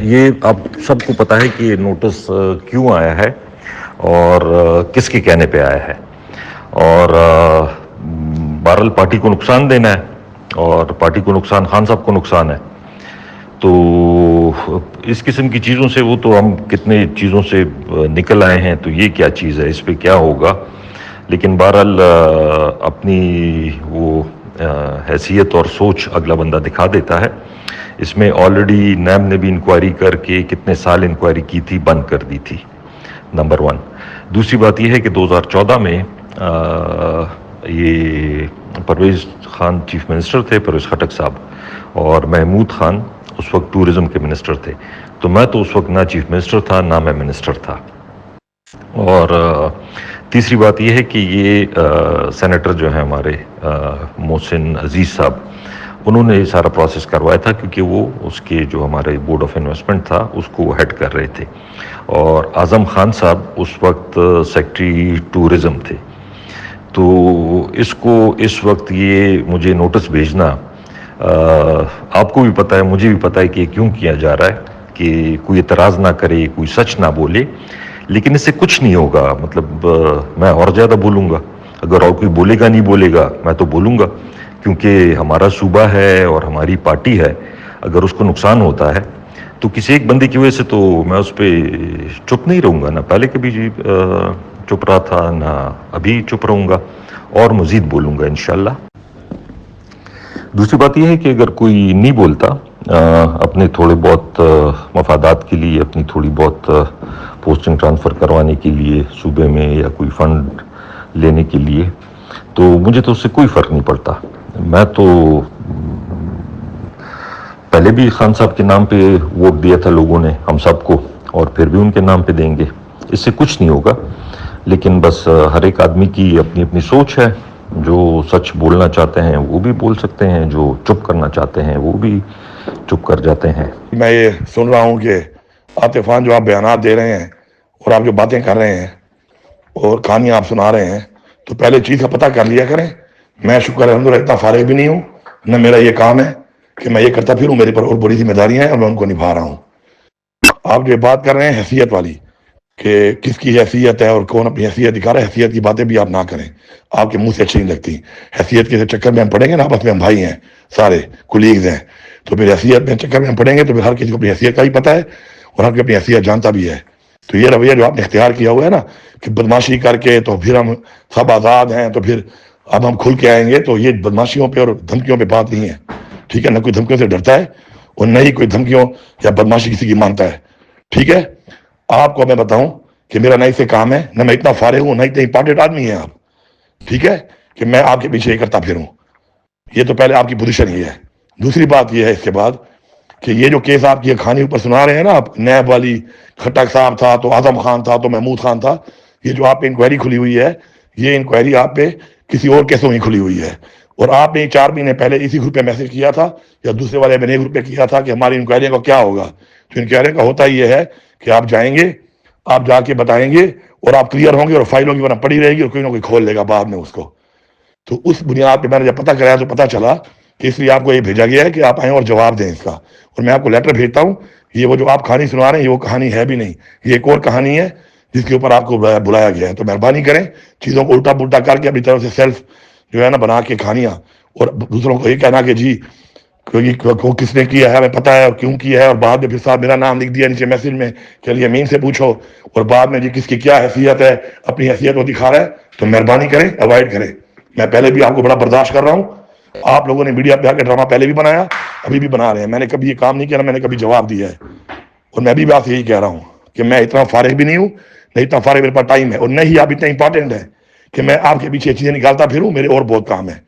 یہ آپ سب کو پتا ہے کہ یہ نوٹس کیوں آیا ہے اور کس کے کہنے پہ آیا ہے، اور بہرحال پارٹی کو نقصان دینا ہے اور پارٹی کو نقصان، خان صاحب کو نقصان ہے. تو اس قسم کی چیزوں سے وہ تو ہم کتنے چیزوں سے نکل آئے ہیں، تو یہ کیا چیز ہے، اس پہ کیا ہوگا. لیکن بہرحال اپنی وہ حیثیت اور سوچ اگلا بندہ دکھا دیتا ہے. اس میں آلریڈی نیب نے بھی انکوائری کر کے کتنے سال انکوائری کی تھی، بند کر دی تھی، نمبر 1. دوسری بات یہ ہے کہ 2014 میں یہ پرویز خان چیف منسٹر تھے، پرویز خٹک صاحب، اور محمود خان اس وقت ٹورزم کے منسٹر تھے. تو میں تو اس وقت نہ چیف منسٹر تھا نہ میں منسٹر تھا. اور تیسری بات یہ ہے کہ یہ سینیٹر جو ہیں ہمارے محسن عزیز صاحب، انہوں نے یہ سارا پروسیس کروایا تھا، کیونکہ وہ اس کے جو ہمارے بورڈ آف انویسٹمنٹ تھا اس کو وہ ہیڈ کر رہے تھے. اور اعظم خان صاحب اس وقت سیکٹری ٹورزم تھے. تو اس کو اس وقت یہ مجھے نوٹس بھیجنا، آپ کو بھی پتہ ہے، مجھے بھی پتہ ہے کہ یہ کیوں کیا جا رہا ہے، کہ کوئی اعتراض نہ کرے، کوئی سچ نہ بولے. لیکن اس سے کچھ نہیں ہوگا، مطلب میں اور زیادہ بولوں گا. اگر اور کوئی بولے گا نہیں بولے گا، میں تو بولوں گا، کیونکہ ہمارا صوبہ ہے اور ہماری پارٹی ہے. اگر اس کو نقصان ہوتا ہے تو کسی ایک بندے کی وجہ سے، تو میں اس پہ چپ نہیں رہوں گا. نہ پہلے کبھی چپ رہا تھا، نہ ابھی چپ رہوں گا، اور مزید بولوں گا انشاءاللہ. دوسری بات یہ ہے کہ اگر کوئی نہیں بولتا اپنے تھوڑے بہت مفادات کے لیے، اپنی تھوڑی بہت پوسٹنگ ٹرانسفر کروانے کے لیے صوبے میں، یا کوئی فنڈ لینے کے لیے، تو مجھے تو اس سے کوئی فرق نہیں پڑتا. میں تو پہلے بھی خان صاحب کے نام پہ ووٹ دیا تھا لوگوں نے، ہم سب کو، اور پھر بھی ان کے نام پہ دیں گے. اس سے کچھ نہیں ہوگا. لیکن بس ہر ایک آدمی کی اپنی اپنی سوچ ہے. جو سچ بولنا چاہتے ہیں وہ بھی بول سکتے ہیں، جو چپ کرنا چاہتے ہیں وہ بھی چپ کر جاتے ہیں. میں یہ سن رہا ہوں کہ عاطفان جو آپ بیانات دے رہے ہیں اور آپ جو باتیں کر رہے ہیں اور کہانیاں آپ سنا رہے ہیں، تو پہلے چیز کا پتہ کر لیا کریں. میں شکر الحمدللہ اتنا فارغ بھی نہیں ہوں، نہ میرا یہ کام ہے کہ میں یہ کرتا پھروں. میرے پر اور بڑی ذمہ داریاں ہیں اور میں ان کو نبھا رہا ہوں. آپ جو بات کر رہے ہیں حیثیت والی، کہ کس کی حیثیت ہے اور کون اپنی حیثیت دکھا رہا ہے، حیثیت کی باتیں بھی آپ نہ کریں، آپ کے منہ سے اچھی نہیں لگتی. حیثیت کے چکر میں ہم پڑیں گے نا، آپس میں ہم بھائی ہیں، سارے کولیگز ہیں، تو پھر حیثیت میں چکر میں ہم پڑیں گے تو پھر ہر کسی کو اپنی حیثیت کا ہی پتہ ہے اور ہر کوئی اپنی حیثیت جانتا بھی ہے. تو یہ رویہ جو آپ نے اختیار کیا ہوا ہے نا، کہ بدماشی کر کے تو پھر ہم سب آزاد ہیں، تو پھر اب ہم کھل کے آئیں گے، تو یہ بدماشیوں پہ اور دھمکیوں پہ بات نہیں ہے. ٹھیک ہے، نہ کوئی دھمکیوں سے ڈرتا ہے اور نہ ہی کوئی دھمکیوں یا بدماشی کسی کی مانتا ہے. ٹھیک ہے، آپ کو میں بتاؤں کہ میرا نہ اس سے کام ہے، نہ میں اتنا فارغ ہوں، نہ اتنے امپورٹنٹ آدمی ہیں آپ. ٹھیک ہے، کہ میں آپ کے پیچھے یہ کرتا پھروں. یہ تو پہلے آپ کی پوزیشن ہی ہے. دوسری بات یہ ہے اس کے بعد کہ یہ جو کیس آپ کی کہانی اوپر سنا رہے ہیں نا آپ، نیب والی، خٹک صاحب تھا تو اعظم خان تھا تو محمود خان تھا، یہ جو آپ پہ انکوائری کھلی ہوئی ہے، یہ انکوائری آپ پہ کسی اور کیسوں میں کھلی ہوئی ہے. اور آپ نے 4 مہینے پہلے اسی گروپ پہ میسج کیا تھا، یا دوسرے والے میں نے گروپ پہ کیا تھا کہ ہماری انکوائری کا کیا ہوگا. تو انکوائری کا ہوتا یہ ہے کہ آپ جائیں گے، آپ جا کے بتائیں گے اور آپ کلیئر ہوں گے، اور فائلوں کی ورنہ پڑی رہے گی اور کوئی نہ کوئی کھول لے گا بعد میں اس کو. تو اس بنیاد پہ میں نے جب پتہ کرایا تو پتہ چلا کہ اس لیے آپ کو یہ بھیجا گیا ہے کہ آپ آئیں اور جواب دیں اس کا. اور میں آپ کو لیٹر بھیجتا ہوں. یہ وہ جو آپ کہانی سنا رہے ہیں یہ وہ کہانی ہے بھی نہیں، یہ ایک اور کہانی ہے جس کے اوپر آپ کو بلایا گیا ہے. تو مہربانی کریں چیزوں کو الٹا پلٹا کر کے اپنی طرف سے سیلف جو ہے نا بنا کے کہانیاں، اور دوسروں کو یہ کہنا کہ جی کس نے کیا ہے ہمیں پتہ ہے اور کیوں کیا ہے، اور بعد میں پھر صاحب میرا نام لکھ دیا نیچے میسج میں کہ علی امین سے پوچھو، اور بعد میں جی کس کی کیا حیثیت ہے، اپنی حیثیت کو دکھا رہا ہے. تو مہربانی کریں، اوائڈ کریں. میں پہلے بھی آپ کو بڑا برداشت کر رہا ہوں. آپ لوگوں نے میڈیا پہ آ کے ڈرامہ پہلے بھی بنایا، ابھی بھی بنا رہے ہیں. میں نے کبھی یہ کام نہیں کیا، میں نے کبھی جواب دیا ہے. اور میں بھی آپ سے یہی کہہ رہا ہوں کہ میں اتنا فارغ بھی نہیں ہوں، نہیں اتنا فارغ میرے پاس ٹائم ہے، اور نہیں آپ اتنا امپورٹنٹ ہے کہ میں آپ کے پیچھے چیزیں نکالتا پھروں. میرے اور بہت کام ہے.